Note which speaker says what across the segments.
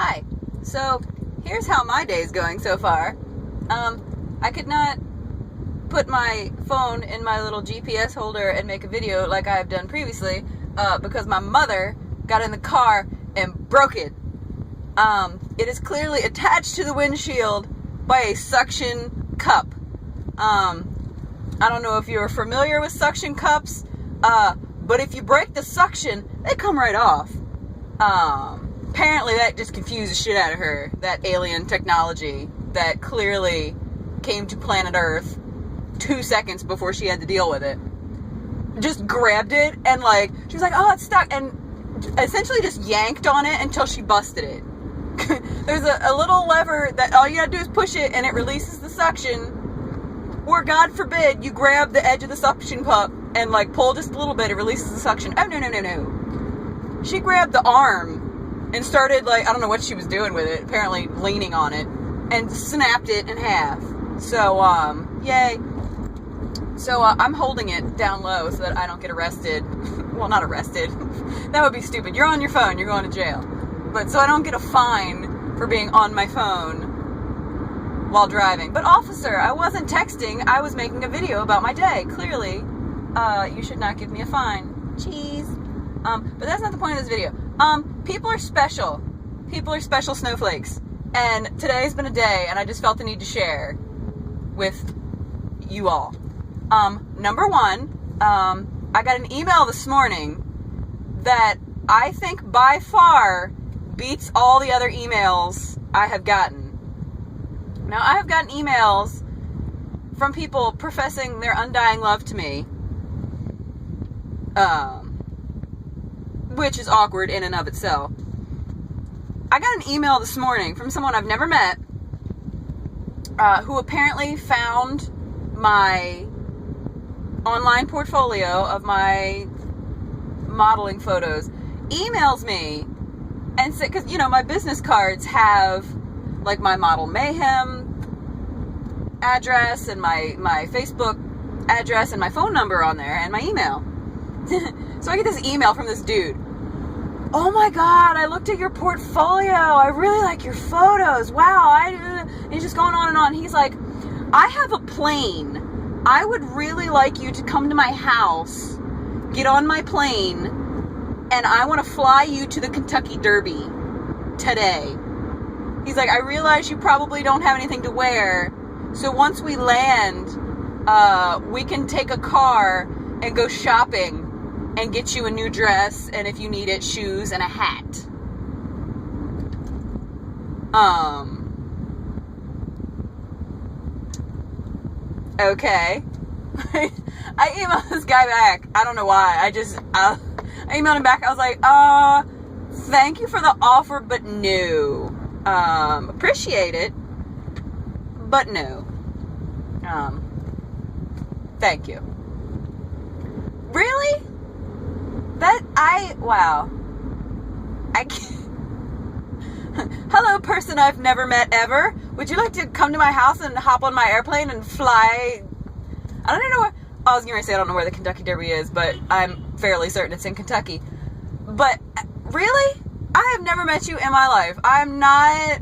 Speaker 1: Hi. So, here's how my day's going so far. I could not put my phone in my little GPS holder and make a video like I've done previously, because my mother got in the car and broke it. It is clearly attached to the windshield by a suction cup. I don't know if you're familiar with suction cups, but if you break the suction, they come right off. Apparently that just confused the shit out of her, that alien technology that clearly came to planet Earth 2 seconds before she had to deal with it. Just grabbed it and she was like, oh, it's stuck, and essentially just yanked on it until she busted it. There's a little lever that all you gotta do is push it and it releases the suction. Or God forbid you grab the edge of the suction cup and pull just a little bit, it releases the suction. Oh, no. She grabbed the arm and started I don't know what she was doing with it, apparently leaning on it, and snapped it in half. So, yay. So, I'm holding it down low so that I don't get arrested. Well, not arrested. That would be stupid. You're on your phone, you're going to jail. But so I don't get a fine for being on my phone while driving. But officer, I wasn't texting, I was making a video about my day. Clearly, you should not give me a fine. Cheese. But that's not the point of this video. People are special. People are special snowflakes. And today's been a day, and I just felt the need to share with you all. Number one, I got an email this morning that I think by far beats all the other emails I have gotten. Now, I have gotten emails from people professing their undying love to me, which is awkward in and of itself. I got an email this morning from someone I've never met, who apparently found my online portfolio of my modeling photos, emails me and said, because, my business cards have, my Model Mayhem address and my Facebook address and my phone number on there and my email. So I get this email from this dude. Oh my God, I looked at your portfolio. I really like your photos. Wow. He's just going on and on. He's like, I have a plane. I would really like you to come to my house, get on my plane, and I want to fly you to the Kentucky Derby today. He's like, I realize you probably don't have anything to wear, so once we land, we can take a car and go shopping and get you a new dress, and if you need it, shoes and a hat. Okay. I emailed this guy back. I don't know why. I emailed him back. I was like, thank you for the offer, but no. Appreciate it, but no. Thank you. Really? Wow. I can't. Hello, person I've never met ever. Would you like to come to my house and hop on my airplane and fly? I don't even know where. I was going to say I don't know where the Kentucky Derby is, but I'm fairly certain it's in Kentucky. But really? I have never met you in my life. I'm not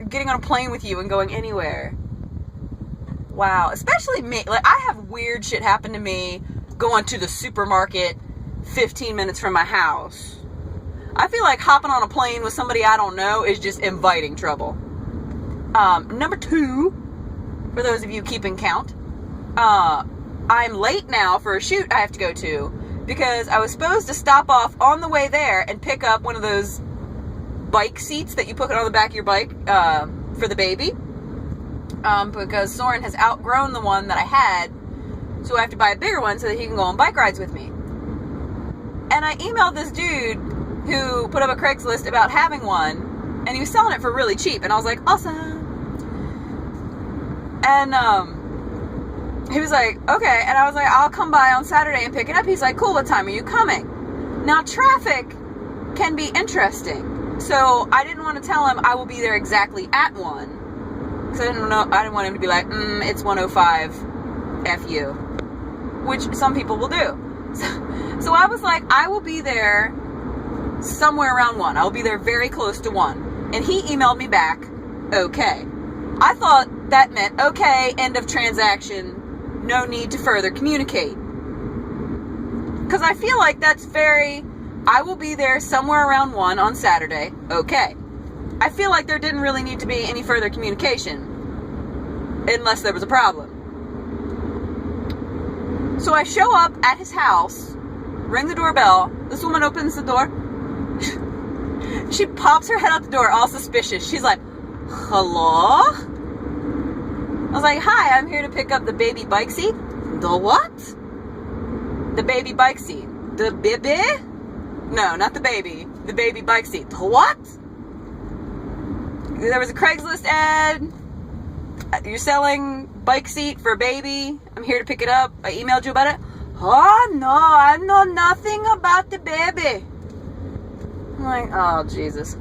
Speaker 1: getting on a plane with you and going anywhere. Wow. Especially me. I have weird shit happen to me going to the supermarket 15 minutes from my house. I feel like hopping on a plane with somebody I don't know is just inviting trouble. Number two, for those of you keeping count, I'm late now for a shoot I have to go to because I was supposed to stop off on the way there and pick up one of those bike seats that you put on the back of your bike for the baby, because Soren has outgrown the one that I had, so I have to buy a bigger one so that he can go on bike rides with me. And I emailed this dude who put up a Craigslist about having one, and he was selling it for really cheap, and I was like, awesome. And he was like, okay, and I was like, I'll come by on Saturday and pick it up. He's like, cool, what time are you coming? Now, traffic can be interesting, so I didn't want to tell him I will be there exactly at 1, because I didn't want him to be like, it's 1:05, F you, which some people will do. So I was like, I will be there somewhere around 1. I'll be there very close to 1. And he emailed me back, okay. I thought that meant, okay, end of transaction, no need to further communicate. Because I feel like that's very, I will be there somewhere around 1 on Saturday, okay. I feel like there didn't really need to be any further communication, unless there was a problem. So I show up at his house, ring the doorbell, this woman opens the door, she pops her head out the door, all suspicious. She's like, hello? I was like, hi, I'm here to pick up the baby bike seat. The what? The baby bike seat. The baby? No, not the baby. The baby bike seat. The what? There was a Craigslist ad. You're selling bike seat for a baby. I'm here to pick it up. I emailed you about it. Oh, no, I know nothing about the baby. I'm like, oh, Jesus.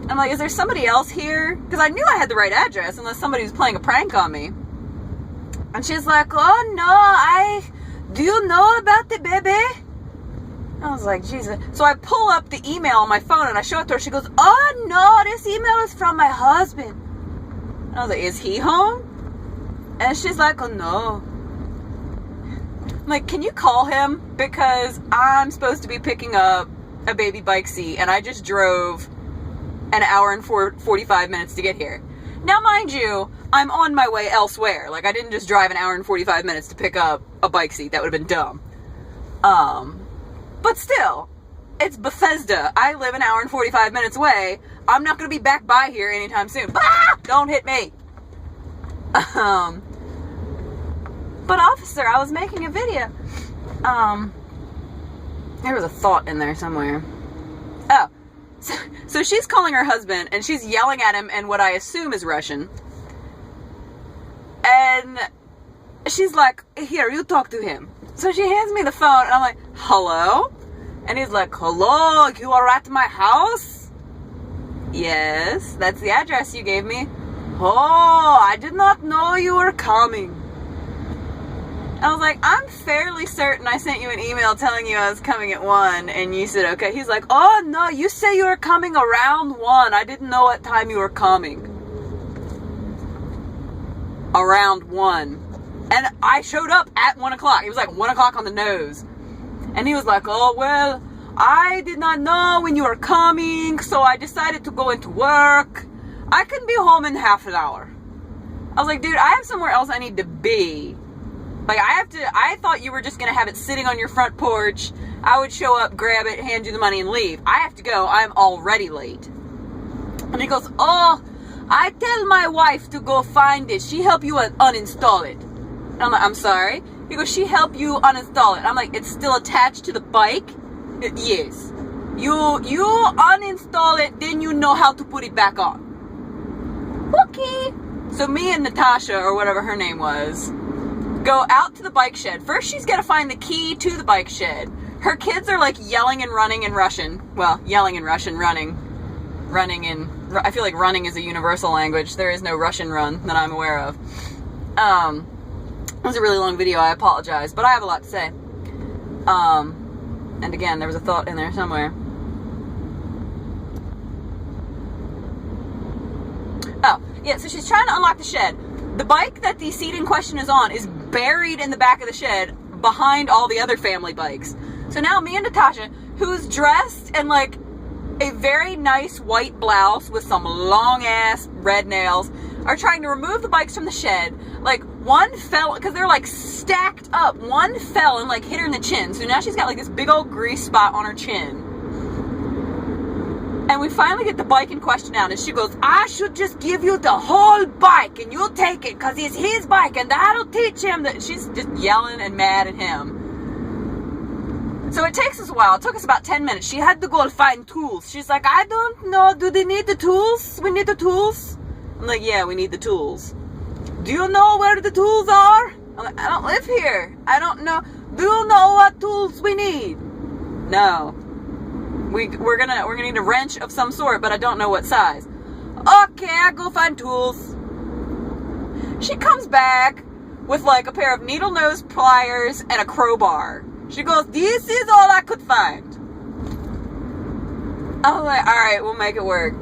Speaker 1: I'm like, is there somebody else here? Because I knew I had the right address, unless somebody was playing a prank on me. And she's like, oh, no, do you know about the baby? I was like, Jesus. So I pull up the email on my phone, and I show it to her. She goes, oh, no, this email is from my husband. And I was like, is he home? And she's like, oh, no. I'm like, can you call him? Because I'm supposed to be picking up a baby bike seat, and I just drove an hour and 45 minutes to get here. Now, mind you, I'm on my way elsewhere. Like, I didn't just drive an hour and 45 minutes to pick up a bike seat. That would have been dumb. But still, it's Bethesda. I live an hour and 45 minutes away. I'm not going to be back by here anytime soon. Ah! Don't hit me. But officer, I was making a video. There was a thought in there somewhere. Oh, so she's calling her husband, and she's yelling at him in what I assume is Russian. And she's like, here, you talk to him. So she hands me the phone, and I'm like, hello? And he's like, hello, you are at my house? Yes, that's the address you gave me. Oh, I did not know you were coming. I was like, I'm fairly certain I sent you an email telling you I was coming at 1, and you said, okay. He's like, oh, no, you say you were coming around 1. I didn't know what time you were coming. Around 1. And I showed up at 1 o'clock. It was like 1 o'clock on the nose. And he was like, oh, well, I did not know when you were coming, so I decided to go into work. I can be home in half an hour. I was like, dude, I have somewhere else I need to be. Like, I thought you were just going to have it sitting on your front porch. I would show up, grab it, hand you the money, and leave. I have to go. I'm already late. And he goes, oh, I tell my wife to go find it. She help you uninstall it. And I'm like, I'm sorry? He goes, she help you uninstall it. I'm like, it's still attached to the bike? Yes. You uninstall it, then you know how to put it back on. Okay. So me and Natasha, or whatever her name was, go out to the bike shed. First, she's got to find the key to the bike shed. Her kids are like yelling and running in Russian. Well, yelling in Russian, running in... I feel like running is a universal language. There is no Russian run that I'm aware of. It was a really long video. I apologize, but I have a lot to say. And again, there was a thought in there somewhere. Oh, yeah, so she's trying to unlock the shed. The bike that the seat in question is on is buried in the back of the shed behind all the other family bikes. So now me and Natasha, who's dressed in like a very nice white blouse with some long ass red nails, are trying to remove the bikes from the shed. Like, one fell, because they're like stacked up. One fell and like hit her in the chin. So now she's got like this big old grease spot on her chin. And we finally get the bike in question out, and she goes, I should just give you the whole bike, and you'll take it, because it's his bike, and that'll teach him that. She's just yelling and mad at him. So it takes us a while. It took us about 10 minutes. She had to go find tools. She's like, I don't know. Do they need the tools? We need the tools? I'm like, yeah, we need the tools. Do you know where the tools are? I'm like, I don't live here. I don't know. Do you know what tools we need? No. We're gonna need a wrench of some sort, but I don't know what size. Okay, I go find tools. She comes back with like a pair of needle nose pliers and a crowbar. She goes, this is all I could find. I was like, alright, we'll make it work.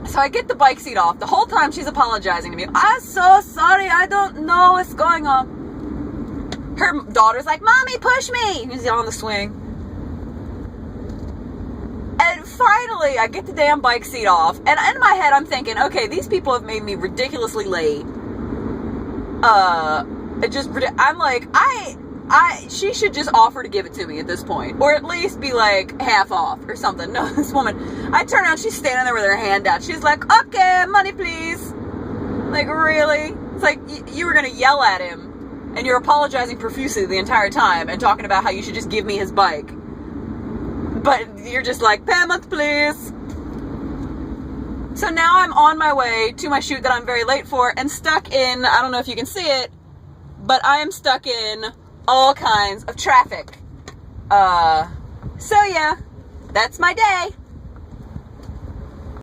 Speaker 1: So I get the bike seat off. The whole time she's apologizing to me. I'm so sorry. I don't know what's going on. Her daughter's like, Mommy, push me. He's on the swing. And finally, I get the damn bike seat off. And in my head, I'm thinking, okay, these people have made me ridiculously late. I'm like, she should just offer to give it to me at this point. Or at least be like half off or something. No, this woman, I turn around, she's standing there with her hand out. She's like, okay, money please. Like, really? It's like, you were gonna yell at him and you're apologizing profusely the entire time and talking about how you should just give me his bike. But you're just like, payment please. So now I'm on my way to my shoot that I'm very late for and stuck in, I don't know if you can see it, but I am stuck in all kinds of traffic. So yeah, that's my day.